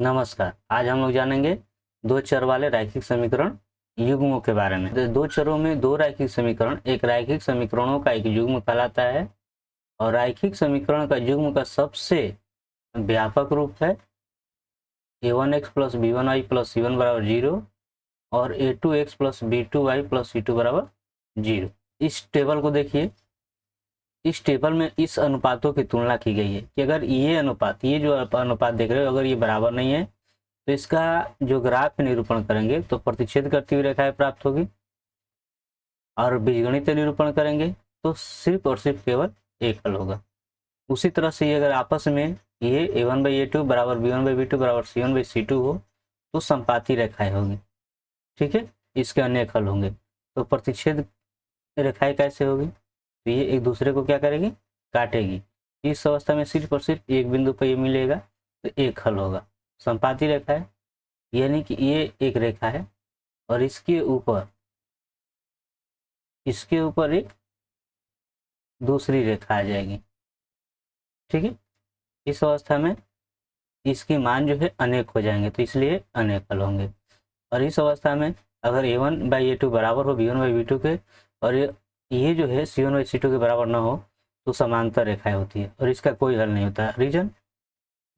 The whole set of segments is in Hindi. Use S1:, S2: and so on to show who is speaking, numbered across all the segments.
S1: नमस्कार। आज हम लोग जानेंगे दो चर वाले रैखिक समीकरण युग्मों के बारे में। दो चरों में दो रैखिक समीकरण एक रैखिक समीकरणों का एक युग्म कहलाता है और रैखिक समीकरण का युग्म का सबसे व्यापक रूप है a1x plus b1y plus c1 बराबर 0 और a2x plus b2y plus c2 बराबर 0। इस टेबल को देखिए। इस टेबल में इस अनुपातों की तुलना की गई है कि अगर ये अनुपात, ये जो अनुपात देख रहे हो, अगर ये बराबर नहीं है तो इसका जो ग्राफ निरूपण करेंगे तो प्रतिच्छेद करती हुई रेखाएं प्राप्त होगी और बीजगणित निरूपण करेंगे तो सिर्फ और सिर्फ केवल एक हल होगा। उसी तरह से अगर आपस में ये a1/a2 बराबर b1/b2 बराबर c1/c2 हो तो संपाती रेखाएं होगी। ठीक है, इसके अनेक हल होंगे। तो प्रतिच्छेद रेखाएं कैसे होगी? तो ये एक दूसरे को क्या करेगी? काटेगी। इस अवस्था में सिर्फ और सिर्फ एक बिंदु पर ये मिलेगा तो एक हल होगा। संपाती रेखा है यानी कि ये एक रेखा है और इसके ऊपर एक दूसरी रेखा आ जाएगी। ठीक है, इस अवस्था में इसके मान जो है अनेक हो जाएंगे तो इसलिए अनेक हल होंगे। और इस अवस्था में अगर a1/a2 बराबर हो b1/b2 के और ये जो है c1/c2 के बराबर ना हो तो समांतर रेखाएं होती है और इसका कोई हल नहीं होता। रीजन,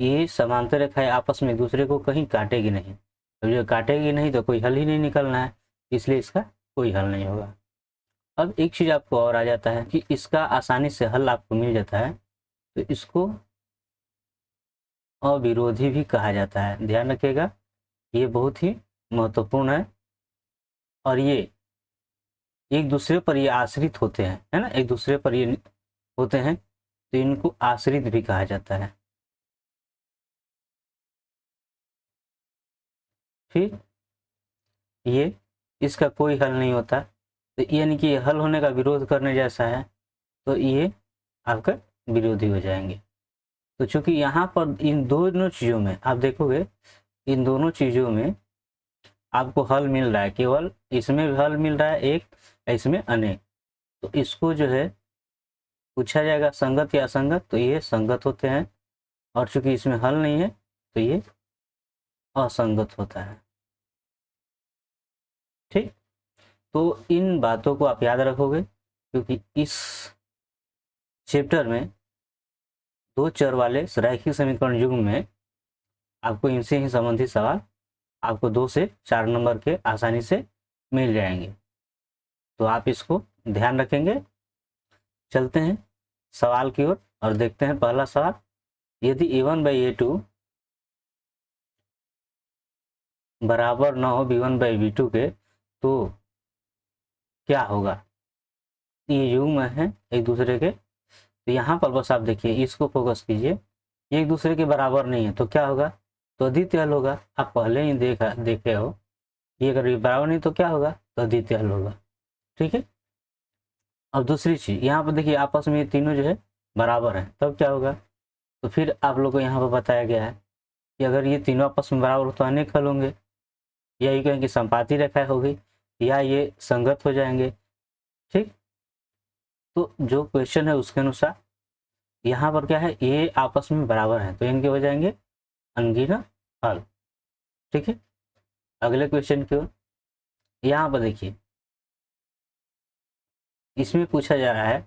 S1: ये समांतर रेखाएं आपस में एक दूसरे को कहीं काटेगी नहीं, तो जो काटेगी नहीं तो कोई हल ही नहीं निकलना है, इसलिए इसका कोई हल नहीं होगा। अब एक चीज आपको और आ जाता है कि इसका आसानी से हल आपको मिल जाता है तो इसको अविरोधी भी कहा जाता है। ध्यान रखिएगा, ये बहुत ही महत्वपूर्ण है और ये एक दूसरे पर ये आश्रित होते हैं, है ना, एक दूसरे पर ये होते हैं तो इनको आश्रित भी कहा जाता है। फिर ये इसका कोई हल नहीं होता तो यानी कि ये हल होने का विरोध करने जैसा है तो ये आपका विरोधी हो जाएंगे। तो चूंकि यहाँ पर इन दोनों चीज़ों में आप देखोगे, इन दोनों चीज़ों में आपको हल मिल रहा है, केवल इसमें भी हल मिल रहा है एक, इसमें अनेक। तो इसको जो है पूछा जाएगा संगत या असंगत, तो ये संगत होते हैं और चूंकि इसमें हल नहीं है तो ये असंगत होता है। ठीक, तो इन बातों को आप याद रखोगे क्योंकि इस चैप्टर में दो चर वाले रैखिक समीकरण युग्म में आपको इनसे ही संबंधित सवाल आपको 2 से 4 नंबर के आसानी से मिल जाएंगे, तो आप इसको ध्यान रखेंगे। चलते हैं सवाल की ओर और देखते हैं पहला सवाल। यदि a1/a2 बराबर न हो b1/b2 के तो क्या होगा? ये युग्म है एक दूसरे के, तो यहाँ पर बस आप देखिए, इसको फोकस कीजिए। ये एक दूसरे के बराबर नहीं है तो क्या होगा? तो अद्वितीय हल होगा। आप पहले ही देखे हो, ये अगर ये बराबर नहीं तो क्या होगा? तो अद्वितीय हल होगा। ठीक है, अब दूसरी चीज यहाँ पर देखिए, आपस में ये तीनों जो है बराबर है तब क्या होगा? तो फिर आप लोग को यहाँ पर बताया गया है कि अगर ये तीनों आपस में बराबर हो तो अनेक हल होंगे, या ये कहें कि संपाती रेखा होगी, या ये संगत हो जाएंगे। ठीक, तो जो क्वेश्चन है उसके अनुसार यहाँ पर क्या है, ये आपस में बराबर है तो इनके हो जाएंगे अनगिनत हल। ठीक है, अगले क्वेश्चन की ओर। यहाँ पर देखिए, इसमें पूछा जा रहा है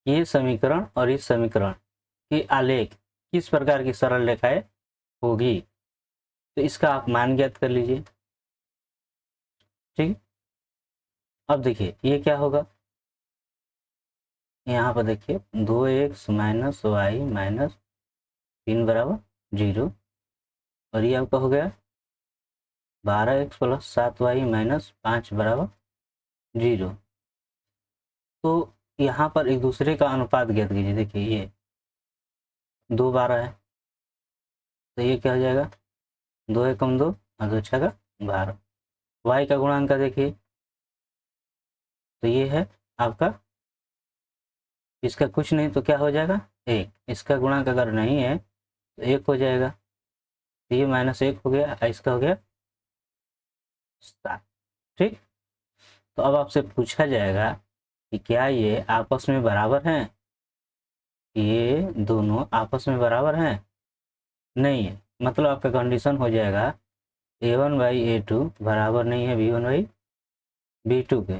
S1: ये समीकरण और इस समीकरण के आलेख किस प्रकार की सरल रेखाएं होगी, तो इसका आप मान ज्ञात कर लीजिए। ठीक, अब देखिए ये क्या होगा, यहाँ पर देखिए 2x माइनस वाई माइनस 3 बराबर 0 और ये आपका हो गया 12x प्लस 7y माइनस 5 बराबर 0। तो यहाँ पर एक दूसरे का अनुपात ज्ञात कीजिए। देखिए ये 2 12 है तो ये क्या हो जाएगा, 2 एकम 2 और 2 छका 12। y का गुणांक देखिए तो ये है आपका, इसका कुछ नहीं तो क्या हो जाएगा 1, इसका गुणांक अगर नहीं है तो 1 हो जाएगा, तो ये -1 हो गया, इसका हो गया 7। ठीक, तो अब आपसे पूछा जाएगा कि क्या ये आपस में बराबर हैं? ये दोनों आपस में बराबर हैं? नहीं है, मतलब आपका कंडीशन हो जाएगा a1/a2 बराबर नहीं है b1/b2 के।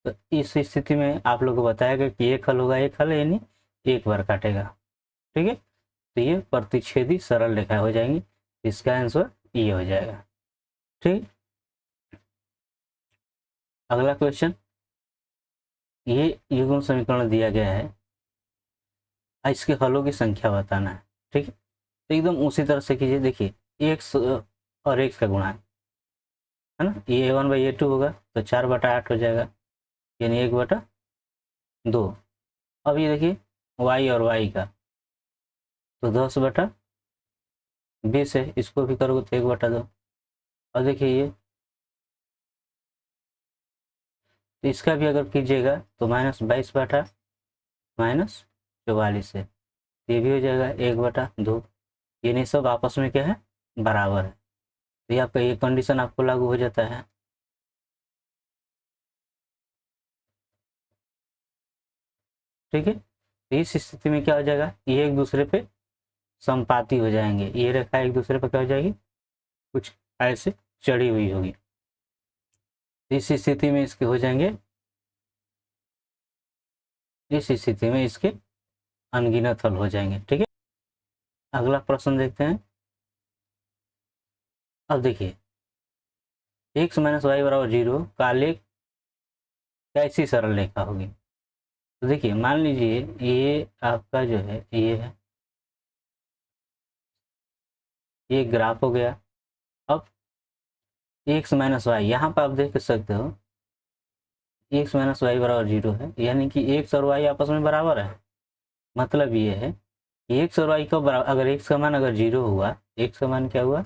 S1: तो इस स्थिति में आप लोग को बताएगा कि एक हल होगा, एक हल यानी एक बार काटेगा। ठीक है, तो ये प्रतिच्छेदी सरल रेखा हो जाएंगी, इसका आंसर ये हो जाएगा। ठीक, अगला क्वेश्चन, ये युग्म समीकरण दिया गया है, इसके हलों की संख्या बताना है। ठीक है, तो एकदम उसी तरह से कीजिए। देखिए एक्स और एक्स का गुणा है ना, ये a1/a2 होगा तो 4/8 हो जाएगा, यानी 1/2। अब ये देखिए y और y का, तो 10/20 है, इसको भी करोगे तो 1/2। और देखिए ये, तो इसका भी अगर कीजिएगा तो -22/-44 है, ये भी हो जाएगा 1/2। यानी सब आपस में क्या है, बराबर है। तो ये आपका ये कंडीशन आपको लागू हो जाता है। ठीक है, तो इस स्थिति में क्या हो जाएगा, ये एक दूसरे पे संपाती हो जाएंगे, ये रेखा एक दूसरे पे क्या हो जाएगी, कुछ ऐसे चढ़ी हुई होगी। इस स्थिति में इसके हो जाएंगे, इस स्थिति में इसके अनगिनत हल हो जाएंगे। ठीक है, अगला प्रश्न देखते हैं। अब देखिए x - y = 0 का आलेख कैसी सरल रेखा होगी। तो देखिए मान लीजिए ये आपका जो है ये ग्राफ हो गया। अब x - y यहाँ पर आप देख सकते हो x - y = 0 है, यानी कि x और y आपस में बराबर है। मतलब ये है कि x और y का बराबर, अगर x का मान अगर 0 हुआ, x का मान क्या हुआ,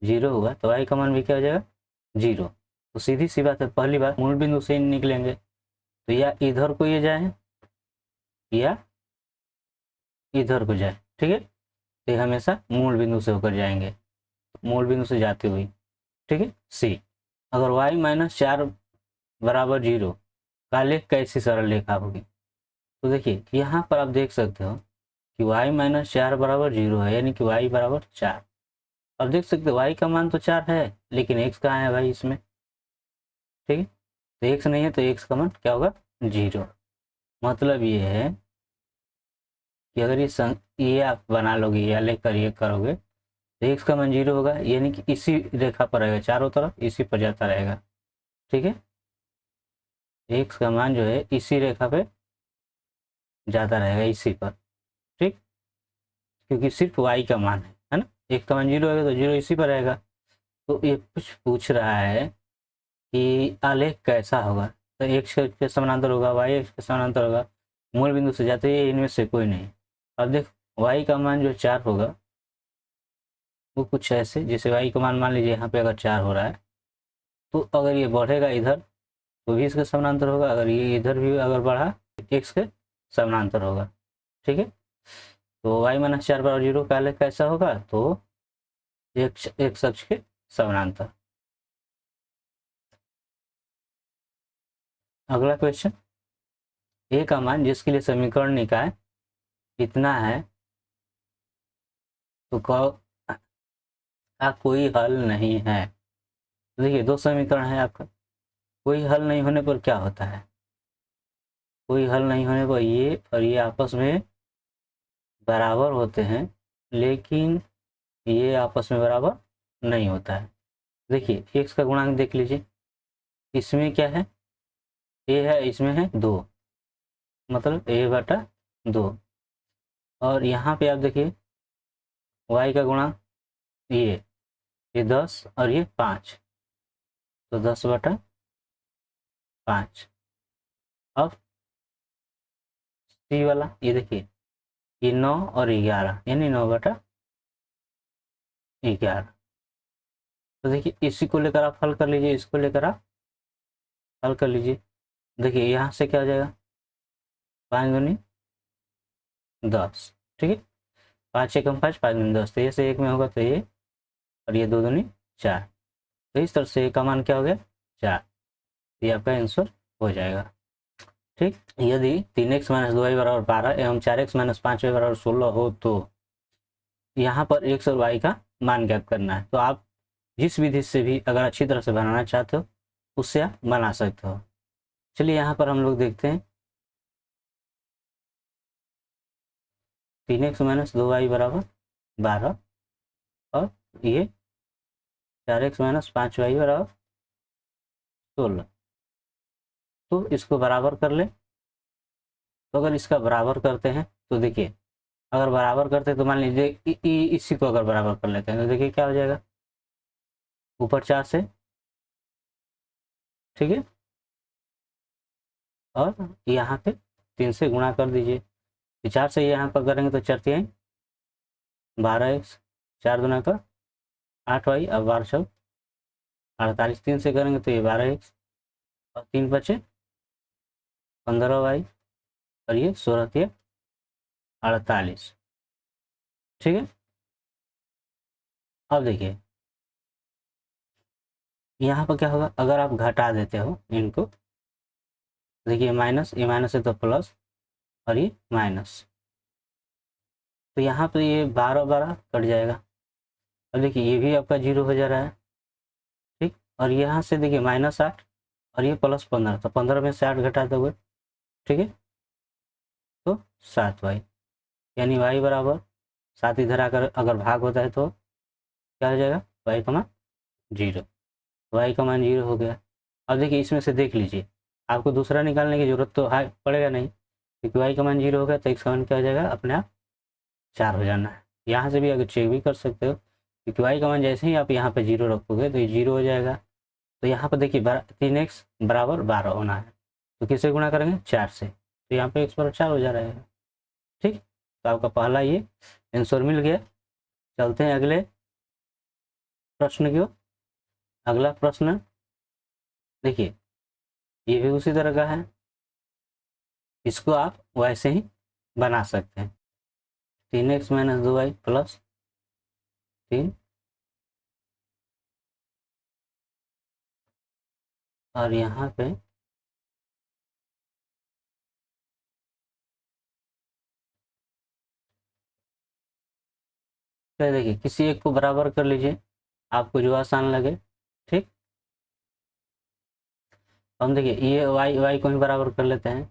S1: 0 हुआ, तो y का मान भी क्या हो जाएगा, 0। तो सीधी सी बात है, पहली बात मूल बिंदु से ही निकलेंगे, तो या इधर को ये जाए या इधर को जाए। ठीक है, तो ये हमेशा मूल बिंदु से होकर जाएंगे, मूल बिंदु से जाते हुए। ठीक है, सी, अगर y - 4 = 0 का आलेख कैसी सरल रेखा होगी। तो देखिए यहाँ पर आप देख सकते हो कि y - 4 = 0 है, यानी कि y = 4। अब देख सकते हो y का मान तो 4 है, लेकिन x कहाँ है भाई इसमें। ठीक है, तो x नहीं है तो x का मान क्या होगा, 0। मतलब ये है कि अगर ये आप बना लोगे या लेकर ये करोगे तो x का मान 0 होगा, यानी कि इसी रेखा पर रहेगा, चारों तरफ इसी पर जाता रहेगा। ठीक है, x का मान जो है इसी रेखा पे जाता रहेगा, इसी पर। ठीक, क्योंकि सिर्फ y का मान है ना, x का मान 0 होगा तो 0 इसी पर रहेगा। तो ये कुछ पूछ रहा है कि आलेख कैसा होगा, तो x के समानांतर होगा, y x के समानांतर होगा, मूल बिंदु से जाते ही इनमें से कोई नहीं। अब देख y का मान जो 4 होगा वो कुछ ऐसे, जैसे y का मान मान लीजिए यहाँ पे अगर 4 हो रहा है, तो अगर ये बढ़ेगा इधर तो भी इसके समानांतर होगा, अगर ये इधर भी अगर बढ़ा x के समानांतर होगा। ठीक है, तो y - 4 = 0 का आलेख कैसा होगा, तो एक अक्ष के समानांतर। अगला क्वेश्चन, a का मान जिसके लिए समीकरण निकाय इतना है तो का कोई हल नहीं है। तो देखिए दो समीकरण है आपका, कोई हल नहीं होने पर क्या होता है, कोई हल नहीं होने पर ये और ये आपस में बराबर होते हैं, लेकिन ये आपस में बराबर नहीं होता है। देखिए x का गुणांक देख लीजिए, इसमें क्या है, a है, इसमें है 2, मतलब a/2। और यहाँ पे आप देखिए y का गुणांक ये 10 और ये 5, तो 10/5। अब सी वाला ये देखिए, ये 9 और 11, यानी 9/11। तो देखिए इसी को लेकर आप हल कर लीजिए, इसको लेकर आप हल कर लीजिए। देखिए यहाँ से क्या हो जाएगा, 5 दूनी 10। ठीक है, 5 एकम 5, 5 दूनी 10, तो ये से एक में होगा तो ये, और ये 2 दूनी 4, तो इस तरह से ये का मान क्या हो गया, 4। ये आपका आंसर हो जाएगा। ठीक, यदि 3x - 2y = 12 एवं 4x - 5y = 16 हो तो यहाँ पर x और y का मान ज्ञात करना है। तो आप जिस विधि से भी अगर अच्छी तरह से बनाना चाहते हो उससे आप बना सकते हो। चलिए यहाँ पर हम लोग देखते हैं 3x माइनस 2y बराबर 12 और ये 4x माइनस 5y बराबर 16। तो इसको बराबर कर ले। तो अगर इसका बराबर करते हैं तो देखिए, अगर बराबर करते हैं तो मान लीजिए इसी को अगर बराबर कर लेते हैं तो देखिए क्या हो जाएगा, ऊपर 4 से, ठीक है, और यहाँ पे 3 से गुणा कर दीजिए। 4 से यहाँ पर करेंगे तो 4 3 12x, 4 दूना का 8y, अब 12 सब 48, 3 से करेंगे तो ये 12x और 3 बचे 15y और ये 16 3 48, ठीक है। अब देखिए यहाँ पर क्या होगा, अगर आप घटा देते हो इनको, देखिए माइनस, ये माइनस है तो प्लस और ये माइनस, तो यहाँ पे ये 12 12 कट जाएगा। अब देखिए ये भी आपका 0 हो जा रहा है, ठीक। और यहाँ से देखिए -8 और ये +15, तो 15 में से 8 घटा दोगे, ठीक है, तो 7y, यानी y बराबर 7 इधर आकर अगर भाग होता है तो क्या हो जाएगा, y का मान 0, y का मान 0 हो गया। अब देखिए इसमें से देख लीजिए, आपको दूसरा निकालने की जरूरत तो पड़ेगा नहीं, क्योंकि y का मान 0 हो गया तो x का मान क्या हो जाएगा, अपने आप 4 हो जाना है। यहाँ से भी अगर चेक भी कर सकते हो, क्योंकि y का मान जैसे ही आप यहाँ पे 0 रखोगे तो ये 0 हो जाएगा। तो यहाँ पर देखिए 3x बराबर 12 होना है, तो किससे गुणा करेंगे, 4 से, तो यहाँ पे x बराबर 4 हो जा रहा है, ठीक। तो आपका पहला ये आंसर मिल गया। चलते हैं अगले प्रश्न की ओर। अगला प्रश्न देखिए, ये भी उसी तरह का है, इसको आप वैसे ही बना सकते हैं। 3x माइनस 2y प्लस 3 और यहाँ पे फिर देखिए किसी एक को बराबर कर लीजिए, आपको जो आसान लगे, ठीक। हम देखिए ये y को ही बराबर कर लेते हैं,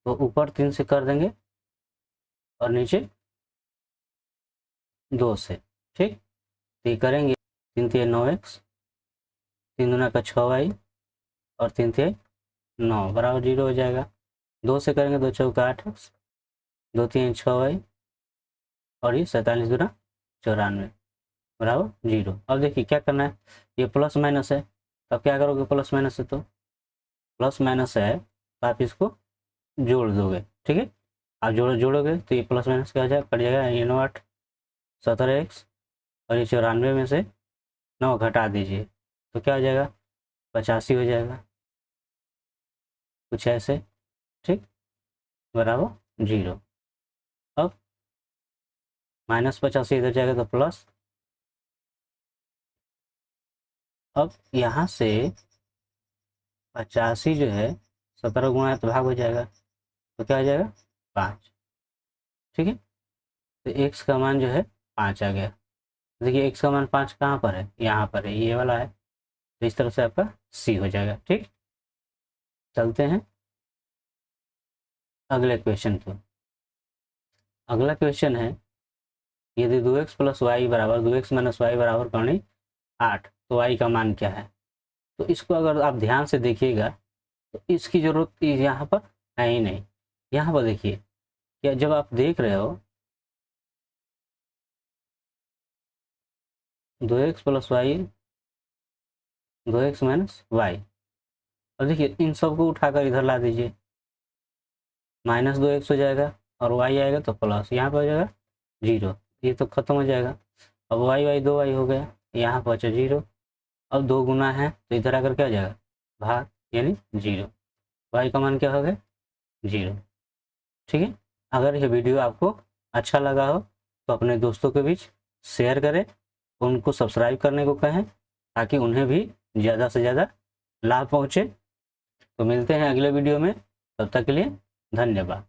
S1: तो ऊपर 3 से कर देंगे और नीचे 2 से, ठीक। तो ये करेंगे 3 3 9x, 3 दूना का 6y और 3 3 9 बराबर 0 हो जाएगा। 2 से करेंगे 2 चौका 8x, 2 3 6y और ये 47 दूना 94 बराबर 0। अब देखिए क्या करना है, ये प्लस माइनस है, तब क्या करोगे, प्लस माइनस है तो प्लस माइनस है तो आप इसको जोड़ दोगे, ठीक है। आप जोड़ोगे तो ये प्लस माइनस क्या हो जाएगा, कट जाएगा, ये 9 8 17x और ये 94 में से 9 घटा दीजिए तो क्या हो जाएगा, 85 हो जाएगा, कुछ ऐसे, ठीक, बराबर 0। अब -85 इधर जाएगा तो प्लस, अब यहाँ से 85 जो है 17 गुणा तो भाग हो जाएगा, तो क्या हो जाएगा 5, ठीक है। तो x का मान जो है 5 आ गया। देखिए x का मान 5 कहाँ पर है, यहाँ पर है, ये वाला है, तो इस तरह से आपका C हो जाएगा, ठीक। चलते हैं अगले क्वेश्चन पर। अगला क्वेश्चन है, यदि 2x प्लस वाई बराबर 2x माइनस वाई बराबर करनी 8, तो y का मान क्या है। तो इसको अगर आप ध्यान से देखिएगा तो इसकी जरूरत यहाँ पर है ही नहीं। यहाँ पर देखिए, क्या जब आप देख रहे हो 2x plus Y 2x minus Y, और देखिए इन सबको उठाकर इधर ला दीजिए, -2x हो जाएगा और y आएगा तो प्लस, यहाँ पर हो जाएगा 0, ये तो खत्म हो जाएगा। अब y 2y हो गया, यहाँ पर बचा 0, अब 2 गुना है तो इधर आकर क्या हो जाएगा, भाग, यानी 0, y का मान क्या हो गया 0, ठीक है। अगर यह वीडियो आपको अच्छा लगा हो तो अपने दोस्तों के बीच शेयर करें, उनको सब्सक्राइब करने को कहें ताकि उन्हें भी ज़्यादा से ज़्यादा लाभ पहुँचे। तो मिलते हैं अगले वीडियो में, तब तक के लिए धन्यवाद।